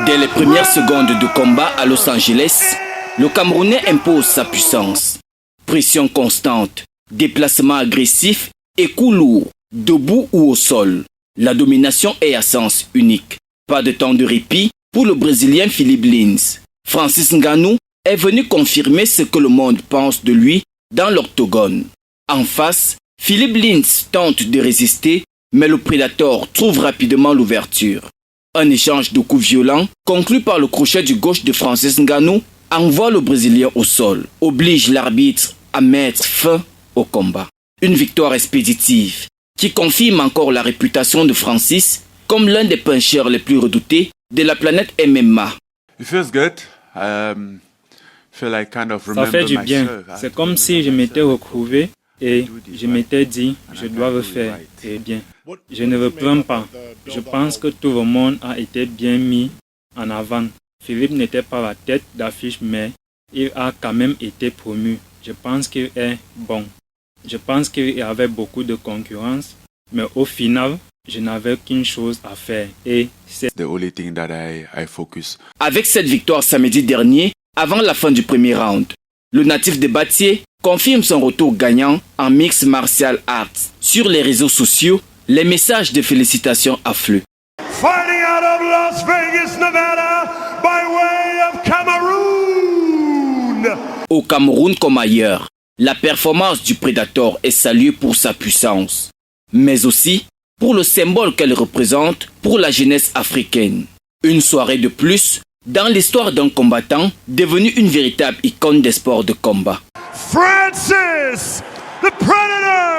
Dès les premières secondes de combat à Los Angeles, le Camerounais impose sa puissance. Pression constante, déplacement agressif et coups lourds, debout ou au sol. La domination est à sens unique. Pas de temps de répit pour le Brésilien Philippe Lins. Francis Ngannou est venu confirmer ce que le monde pense de lui dans l'octogone. En face, Philippe Lins tente de résister, mais le prédateur trouve rapidement l'ouverture. Un échange de coups violents, conclu par le crochet du gauche de Francis Ngannou, envoie le Brésilien au sol, oblige l'arbitre à mettre fin au combat. Une victoire expéditive qui confirme encore la réputation de Francis comme l'un des puncheurs les plus redoutés de la planète MMA. Ça fait du bien. C'est comme si je m'étais retrouvé et je m'étais dit, je dois refaire. Et bien, je ne reprends pas. Je pense que tout le monde a été bien mis en avant. Philippe n'était pas la tête d'affiche, mais il a quand même été promu. Je pense qu'il est bon. Je pense qu'il y avait beaucoup de concurrence, mais au final, je n'avais qu'une chose à faire et c'est Avec cette victoire samedi dernier, avant la fin du premier round, le natif de Batié confirme son retour gagnant en mixed martial arts. Sur les réseaux sociaux, les messages de félicitations affluent. Fighting out of Las Vegas, Nevada, by way of Cameroon. Au Cameroun comme ailleurs, la performance du Predator est saluée pour sa puissance, mais aussi pour le symbole qu'elle représente pour la jeunesse africaine. Une soirée de plus dans l'histoire d'un combattant devenu une véritable icône des sports de combat. Francis